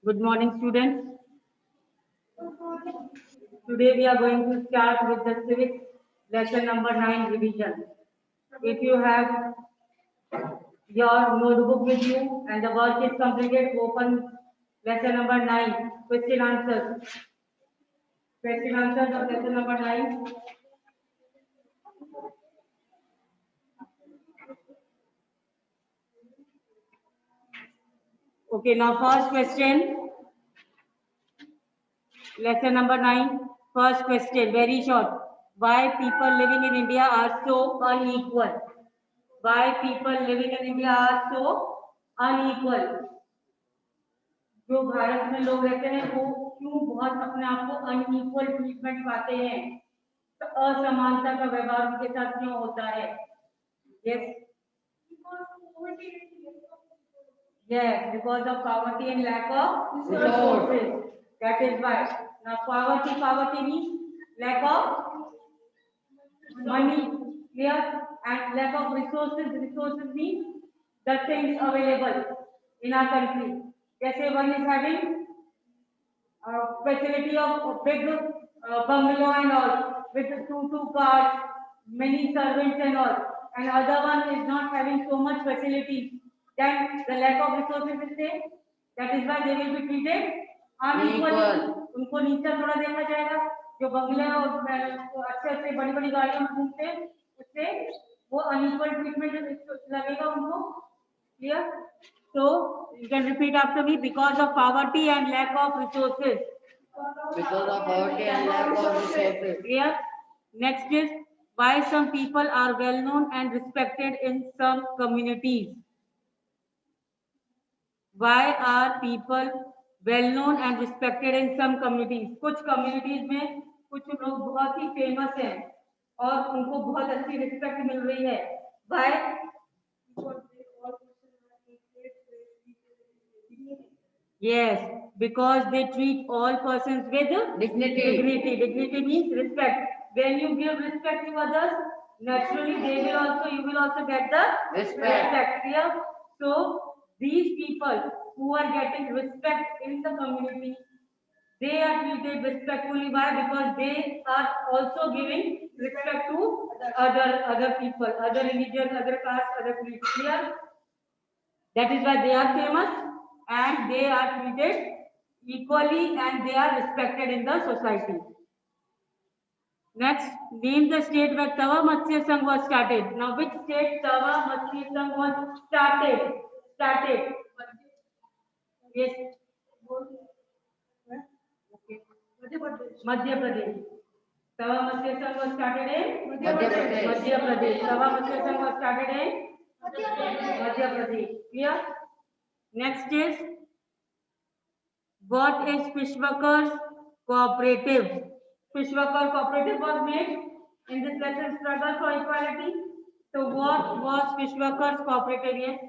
Good morning, students. Today we are going to start with the civics lesson number 9 revision. If you have your notebook with you and the work is completed, open lesson number 9, question answers. Question answers of lesson number 9. Okay, now first question, lesson number 9. First question, very short. Why people living in India are so unequal? Why people living in India are so unequal? जो भारत में लोग रहते हैं वो क्यों बहुत अपने आप को अनइक्वल ट्रीटमेंट पाते हैं, तो असमानता का व्यवहार उनके साथ क्यों होता है? Yes yes, because of poverty and lack of resources. That is why. Now poverty means lack of money, clear, and lack of resources. Resources means the things available in our country. जैसे one is having facility of big bungalow and all with two cars, many servants and all, and other one is not having so much facilities. Then the lack of resources is there. That is why they will be treated unequally. उनको नीचा थोड़ा देखा जाएगा. जो बंगले और अच्छे अच्छे बड़ी बड़ी गाड़ियों में घूमते हैं उससे वो अनइक्वल ट्रीटमेंट लगेगा उनको. Clear? So you can repeat after me. Because of poverty and lack of resources. Because of poverty and lack of resources. Clear? Next is why some people are well known and respected in some communities. Why are people well known and respected in some communities? कुछ communities में कुछ लोग बहुत ही famous हैं और उनको बहुत अच्छी respect मिल रही है. Why? Yes, because they treat all persons with Dignity. Dignity means respect. When you give respect to others, naturally you will also get the respect. Clear? So these people who are getting respect in the community, they are treated respectfully. Why? Because they are also giving respect to other people, other religion, other caste, other creed. Clear? That is why they are famous and they are treated equally and they are respected in the society. Next, name the state where Tava Matsya Sangh was started. Now, which state Tava Matsya Sangh was started? Yes. Okay. Madhya Pradesh. Tava Matsya Sangh was started in Madhya Pradesh. Tava Matsya Sangh was started in Madhya Pradesh. Clear? Next is, what is Vishwakar's cooperative? Vishwakar cooperative was made in this lesson, struggle for equality. So what was Vishwakar's cooperative? Yes.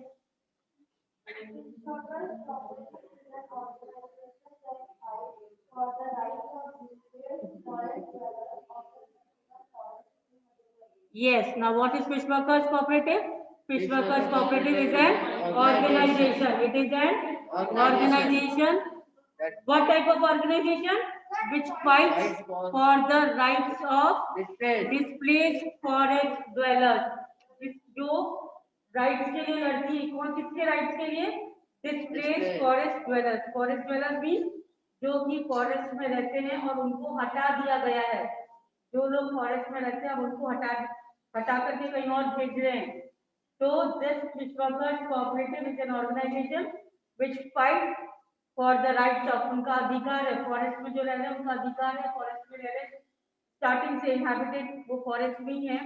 Yes. Now what is Vishwakar's cooperative? Vishwakar's cooperative is an organization. It is an organization. What type of organization? Which fights for the rights of displaced forest dwellers. जो rights के लिए लड़ती है, कौन किसके rights के लिए? Displaced forest dwellers. Forest dwellers means जो कि forest में रहते हैं और उनको हटा दिया गया है. जो लोग forest में रहते हैं उनको हटा करके कहीं और भेज रहे हैं. So this Vishwakar's cooperative is an organization which fights for the rights of, उनका अधिकार है फॉरेस्ट में जो रह रहे हैं उनका अधिकार है फॉरेस्ट में रह रहे हैं, स्टार्टिंग से इनहैबिटेड वो फॉरेस्ट में ही है,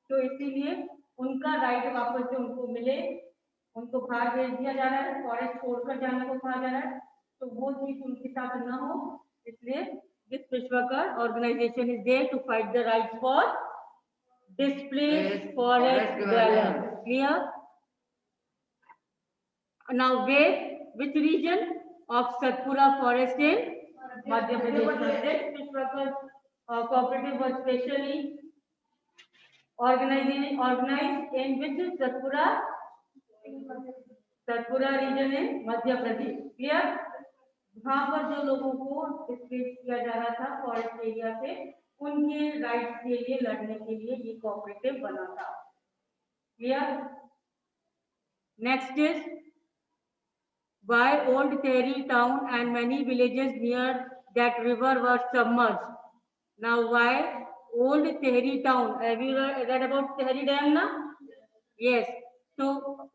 तो इसीलिए उनका राइट वापस से उनको मिले, उनको बाहर भेज दिया जा रहा है, फॉरेस्ट छोड़कर जाने को कहा जा रहा है, तो वो चीज उनके साथ न हो, इसलिए दिस विश्वकर organization is there to fight the rights for displaced forest dwellers. Clear? Now where, which region of Satpura forest in Madhya Pradesh? This Vishwakar's cooperative was specially organized in which Satpura region in Madhya Pradesh. Clear? यहाँ पर जो लोगों को displace किया जा रहा था forest area से, उनके राइट्स के लिए लड़ने के लिए ये कोऑपरेटिव बना था। Clear? Next is why old Tehri town and many villages near that river were submerged. Now why old Tehri town? Have you read about Tehri Dam now? Yes. So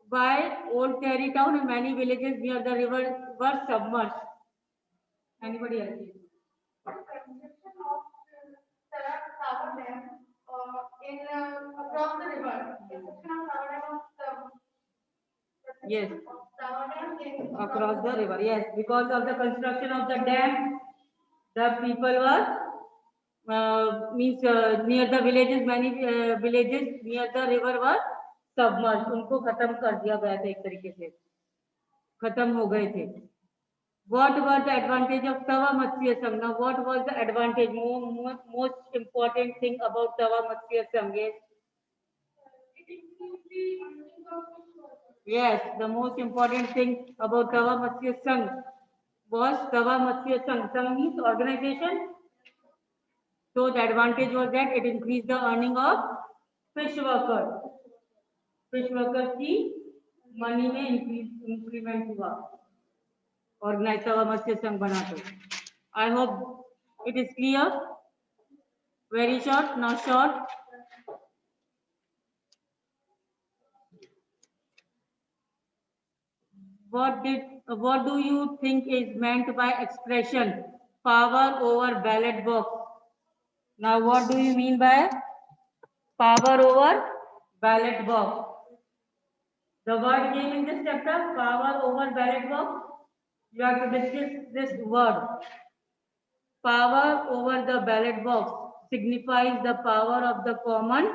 why old Tehri town and many villages near the river were submerged? Anybody else? Construction of Tarak Tower Dam across the river. Construction of Tower Dam Yes. Tower Dam Across the river. Yes, because of the construction of the dam, the people were near the villages, many villages near the river were submerged. उनको खत्म कर दिया गया था, एक तरीके से खत्म हो गए थे। What was the advantage of Tawa Matsya Sangh? Now, what was the advantage, most important thing about Tawa Matsya Sangh? Yes, the most important thing about Tawa Matsya Sangh was Tawa Matsya Sangh. Sangh means organization. So the advantage was that it increased the earning of fish workers. Fish workers की money में increment हुआ। Organized Tawa Matsya Sangh बना तो। I hope it is clear. Very short, now short. What do you think is meant by expression power over ballot box? Now, what do you mean by power over ballot box? The word given in this chapter, power over ballot box. You have to discuss this word. Power over the ballot box signifies the power of the common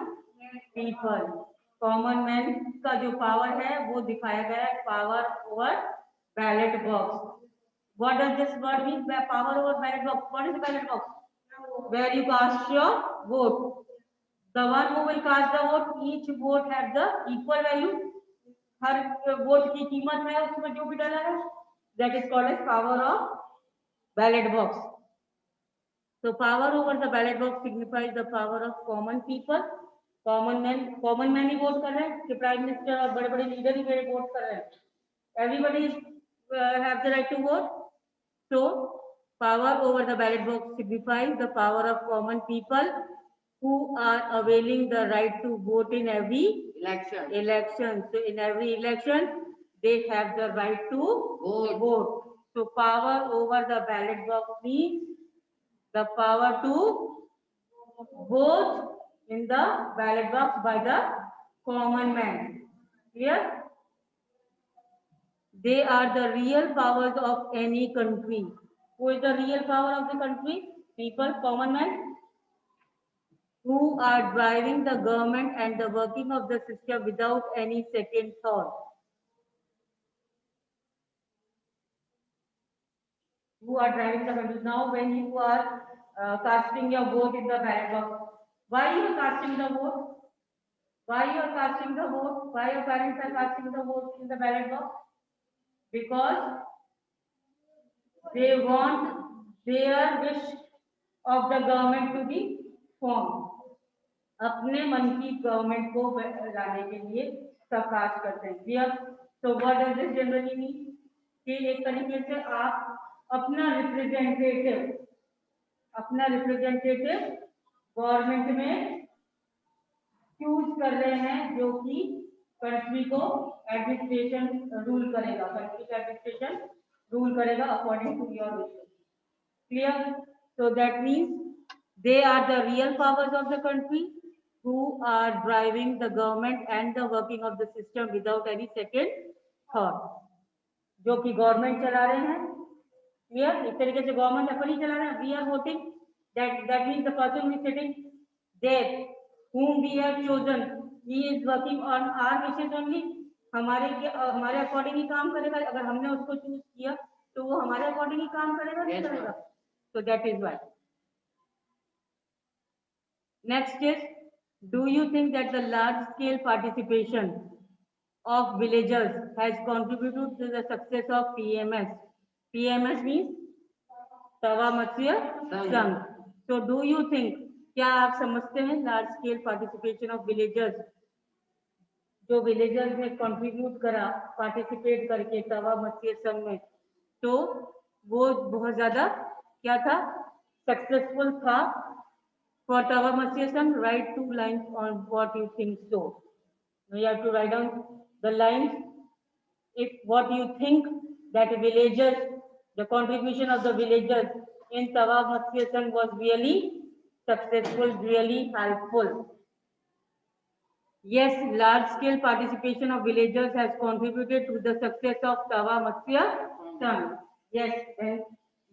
people. Common man का जो power है वो दिखाया गया है power over ballot box. What does this word mean by power over ballot box? What is the ballot box? Where you cast your vote. The one who will cast the vote, each vote have the equal value. हर vote की कीमत है उसमें जो भी डाला है, that is called as power of ballot box. So power over the ballot box signifies the power of common people. Common man he vote कर रहे हैं कि प्राइम मिनिस्टर और बड़े बड़े लीडर ही मेरे वोट कर रहे हैं। Everybody have the right to vote. So power over the ballot box signifies the power of common people who are availing the right to vote in every election. So in every election they have the right to vote. So power over the ballot box means the power to vote in the ballot box by the common man. Clear? They are the real powers of any country. Who is the real power of the country? People, common man, who are driving the government and the working of the system without any second thought. Who are driving the country. Now when you are casting your vote in the ballot box, why you are casting the vote? Why you are casting the vote? Why your parents are casting the vote in the ballot box? Because they want their wish of the government to be formed. अपने मन की government को लाने के लिए सब काज करते हैं। Clear? So what does this generally mean? कि एक तरीके से आप अपना रिप्रेजेंटेटिव गवर्नमेंट में चूज कर रहे हैं जो कि कंट्री को एडमिनिस्ट्रेशन रूल करेगा, कंट्री का एडमिनिस्ट्रेशन रूल करेगा according to your wishes. Clear? So that means they are the real powers of the country who are driving the government and the working of the system without any second thought. जो कि government चला रहे हैं। Clear? इस तरीके से government अपन ही चला रहे हैं। We are voting, that means the person who is sitting there whom we have chosen, he is working on our wishes only. हमारे अकॉर्डिंग ही काम करेगा। अगर हमने उसको चूज किया तो वो हमारे अकॉर्डिंग ही काम करेगा, नहीं करेगा। So that is why. Next is, do you think that the large scale participation of villagers has contributed to the success of PMS? TMS means तवा मत्स्य संघ. So do you think, क्या आप समझते हैं large scale participation of villagers, जो villagers ने contribute करा participate करके तवा मत्स्य संघ में, तो वो बहुत ज्यादा क्या था, सक्सेसफुल था for तवा मत्स्य संघ. Write 2 lines on what you think so. You have to write down the lines if what you think that villagers, the contribution of the villagers in Tawa Matsya Sangh was really successful, really helpful. Yes, large scale participation of villagers has contributed to the success of Tawa Matsya Sangh. Yes, and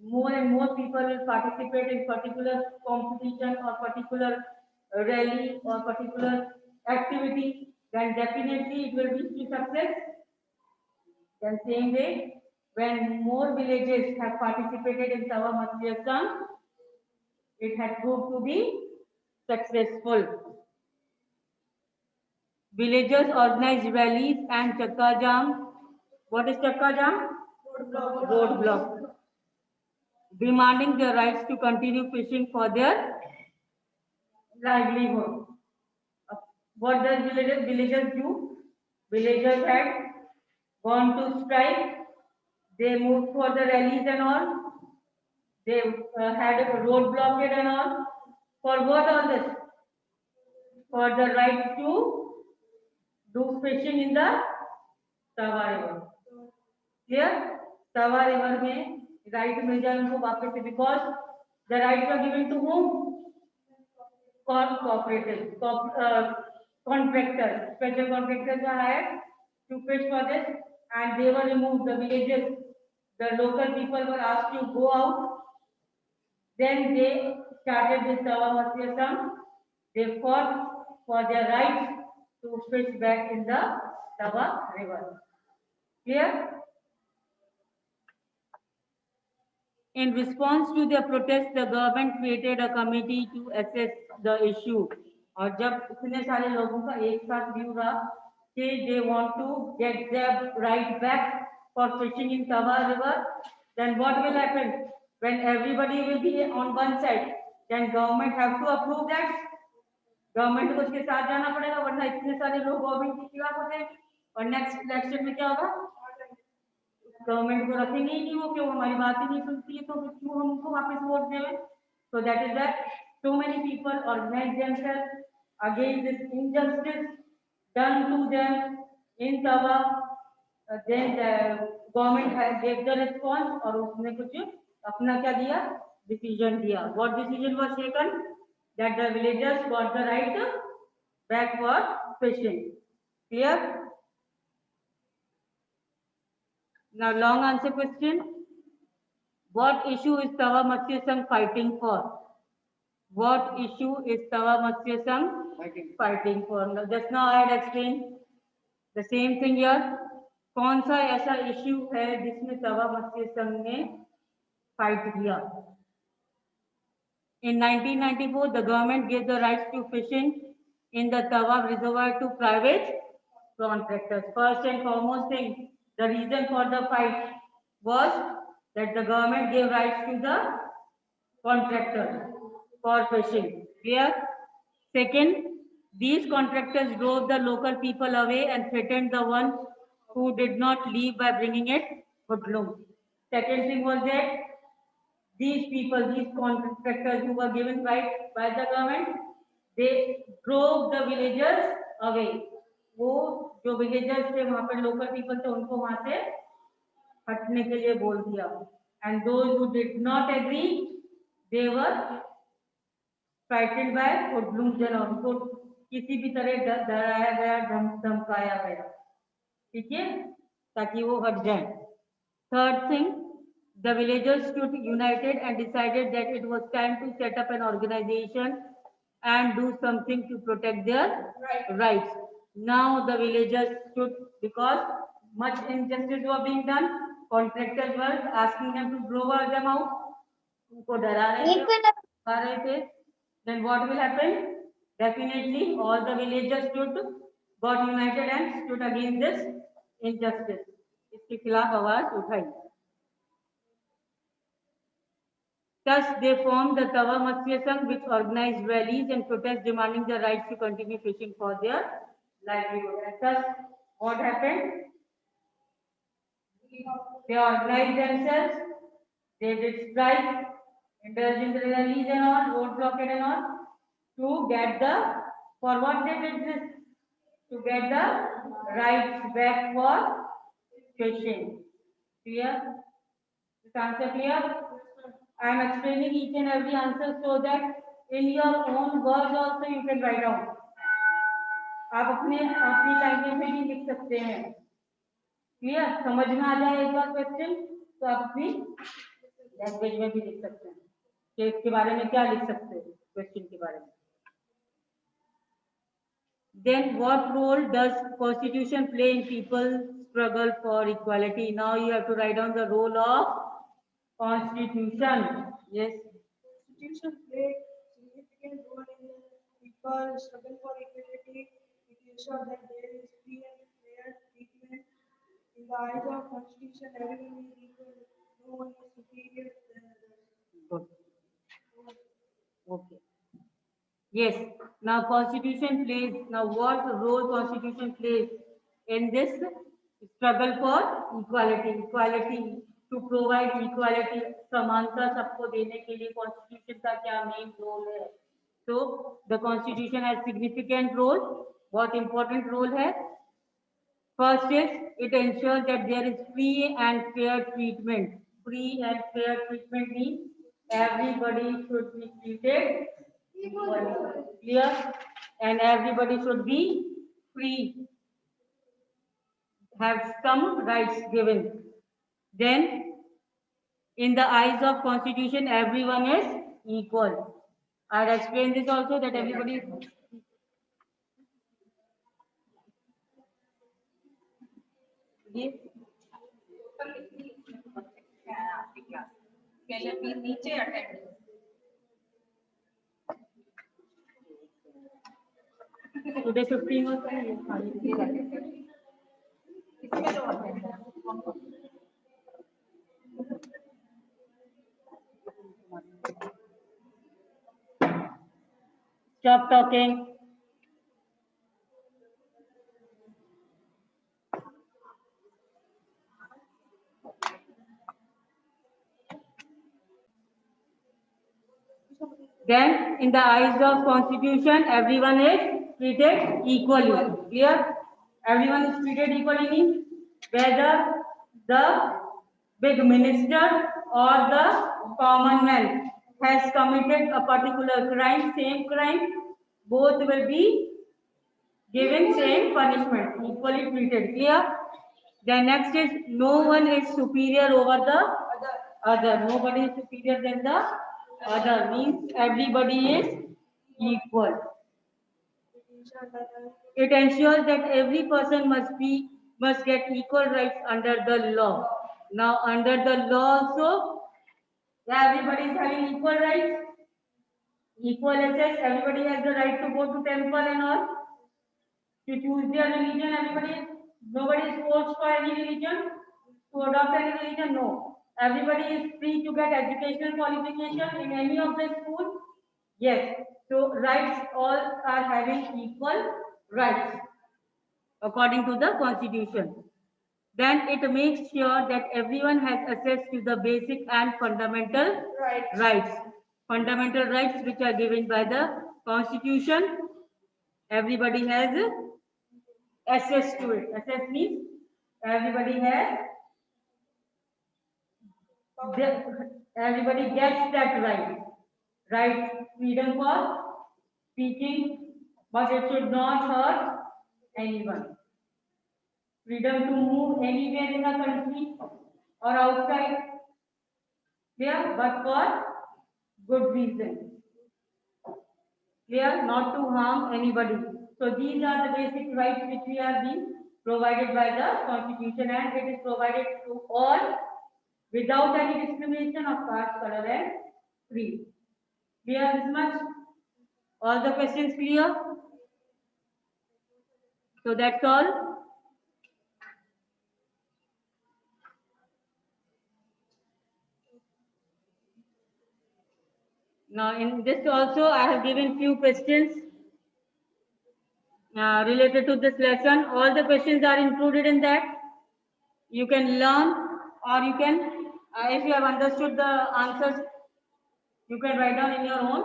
more people will participate in particular competition or particular rally or particular activity, then definitely it will lead to success. Then same way, when more villages have participated in Tawa Matsya Sangh, it has proved to be successful. Villagers organized rallies and Chakka Jam. What is Chakka Jam? Roadblock. Demanding their rights to continue fishing for their livelihood. What does villagers do? Villagers had gone to strike. They moved for the rallies and all. They had a road blockade and all. For what all this? For the right to do fishing in the Tawa River. Clear? Tawa River में right मिल जाए उनको वापस से, because the rights were given to whom? Cooperatives, contractors, special contractors were hired to fish for this, and they were removed. The villages, the local people were asked to go out. Then they started this Tawa Matsya Sangh. They fought for their rights to fish back in the Tawa River. Clear? In response to their protest, the government created a committee to assess the issue. और जब इतने सारे लोगों का एक साथ view रहा कि they want to get their right back for fishing in Tawa River, then what will happen? When everybody will be on one side, then government have to approve that. Government को उसके साथ जाना पड़ेगा, वरना इतने सारे लोग गवर्नमेंट के खिलाफ हो जाएंगे और नेक्स्ट इलेक्शन में क्या होगा, गवर्नमेंट को रखेंगे ही नहीं, वो क्यों हमारी बात ही नहीं सुनती है, तो क्यों हम उनको वापस वोट दें. So that is that so many people organize themselves against this injustice done to them in Tawa. Then the government has gave the response और उसने कुछ अपना क्या दिया, decision दिया. What decision was taken? That the villagers got the right back for fishing. Clear? Now long answer question. What issue is Tawa Matsya Sangh fighting for? What issue is Tawa Matsya Sangh fighting for? Now, just now I had explained the same thing here. कौन सा ऐसा issue है जिसमें तवा मत्स्य संघ ने fight किया? In 1994, the government gave the rights to fishing in the Tawa reservoir to private contractors. First and foremost thing, the reason for the fight was that the government gave rights to the contractors for fishing. Clear? Second, these contractors drove the local people away and threatened the ones who did not leave by bringing it hoodlum. Second thing was that these people, these contractors who were given rights by the government, they drove the villagers away. वो जो villagers थे वहाँ पर local people थे उनको वहाँ से हटने के लिए बोल दिया. And those who did not agree, they were frightened by hoodlums and उनको किसी भी तरह डराया गया, धमकाया गया. ठीक है, ताकि वो हट जाए. Third thing, the villagers stood united and decided that it was time to set up an organization and do something to protect their rights. Now the villagers stood because much injustice was being done. Contractors were asking them to drove them out. उनको डरा रहे थे. Then what will happen? Definitely all the villagers got united and stood against this injustice. इसके खिलाफ आवाज उठाई. Thus, they formed the Tawa Matsya Sangh, which organized rallies and protests demanding the rights to continue fishing for their livelihood. And thus, what happened? They organized themselves, they did strike, indulged in the rallies and all, road blockade and all, to get the, for what they did this? To get the rights back for fishing. Clear? This answer clear? I am explaining each and every answer so that in your own words also you can write down. आप अपनी language में भी लिख सकते हैं. Clear? समझ में आ जाए एक बार क्वेश्चन तो आप अपनी लैंग्वेज में भी लिख सकते हैं कि इसके बारे में क्या लिख सकते हो क्वेश्चन के बारे में. Then what role does constitution play in people's struggle for equality? Now you have to write down the role of constitution. Yes. Constitution played significant role in people's struggle for equality. It ensures that there is free and fair treatment. In the eyes of Constitution, everyone is equal. No one is superior than others. Good. Okay. Yes. Now constitution plays. Now what role constitution plays in this struggle for equality? Equality to provide equality. समानता सबको देने के लिए constitution का क्या main role है? So the constitution has significant role. What important role है? First is it ensures that there is free and fair treatment. Free and fair treatment means everybody should be treated equally. Clear? And everybody should be free, have some rights given. Then, in the eyes of Constitution, everyone is equal. I'll explain this also that everybody is नीचे attend today 15 was इसमें जो attend है stop talking. Then, in the eyes of Constitution, everyone is treated equally. Clear? Everyone is treated equally means whether the big minister or the common man has committed a particular crime, same crime, both will be given same punishment, equally treated. Clear? Then next is no one is superior over the other. Nobody is superior than the other. Means everybody is equal. It ensures that every person must get equal rights under the law. Now under the law also, everybody is having equal rights. Equal access. Everybody has the right to go to temple and all. To choose their religion, nobody is forced for any religion to adopt any religion. No, everybody is free to get educational qualification in any of the schools. Yes, so rights all are having equal rights according to the constitution. Then it makes sure that everyone has access to the basic and fundamental rights. Fundamental rights which are given by the constitution. Everybody has access to it. Access means everybody has, everybody gets that right. Right, freedom for speaking, but it should not hurt anyone. Freedom to move anywhere in the country or outside, clear, but for good reason. Clear, not to harm anybody. So these are the basic rights which we are being provided by the Constitution, and it is provided to all without any discrimination of caste, color and creed. Clear this much? All the questions clear? So that's all. Now in this also I have given few questions related to this lesson. All the questions are included in that. You can learn, or you can, if you have understood the answers, you can write down in your own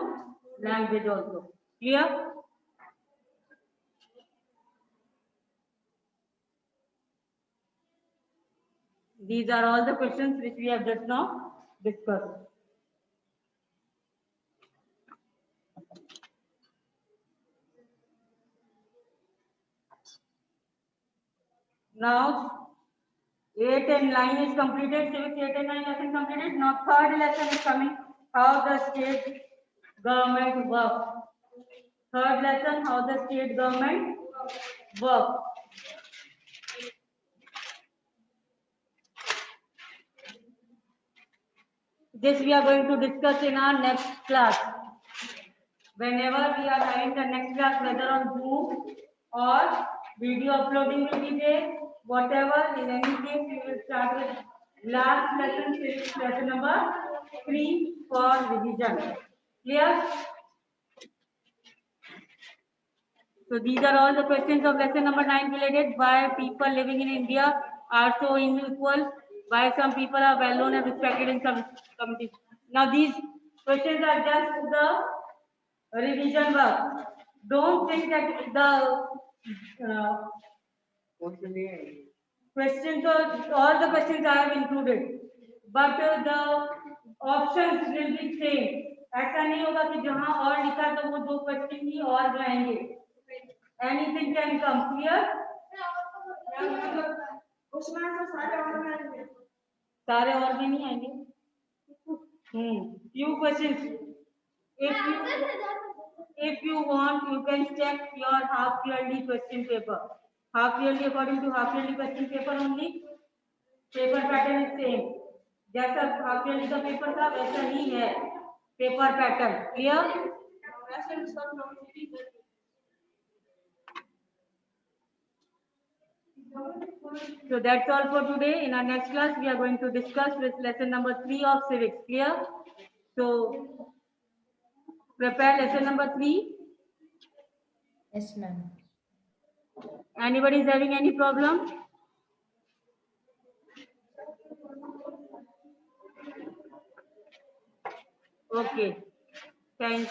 language also. Clear? These are all the questions which we have just now discussed. Now, 8 and 9 is completed. Civics 8 and 9 lesson completed. Now, third lesson is coming. How the state government works. Third lesson, how the state government works. This we are going to discuss in our next class. Whenever we are having the next class, whether on Zoom or video uploading will be there, whatever, in any case, we will start with last lesson, civics lesson number 3 for revision. Clear? So these are all the questions of lesson number 9 related. Why people living in India are so unequal? Why some people are well known and respected in some communities? Now these questions are just the revision work. Don't think that the questions or all the questions I have included, but the options will be same. ऐसा नहीं होगा कि जहां और लिखा तो वो 2 question ही और जाएंगे. Anything can come. Clear? उसमें तो सारे और में आएंगे. सारे और भी नहीं आएंगे. Few questions. If you want, you can check your half yearly question paper. Half yearly, according to half yearly question paper only, paper pattern is same. जैसा half yearly का पेपर था वैसा ही है पेपर पैटर्न. क्लियर? वैसे सब लोग So that's all for today. In our next class, we are going to discuss with lesson number 3 of civics. Clear? So prepare lesson number 3. Yes, ma'am. Anybody is having any problem? Okay. Thank you.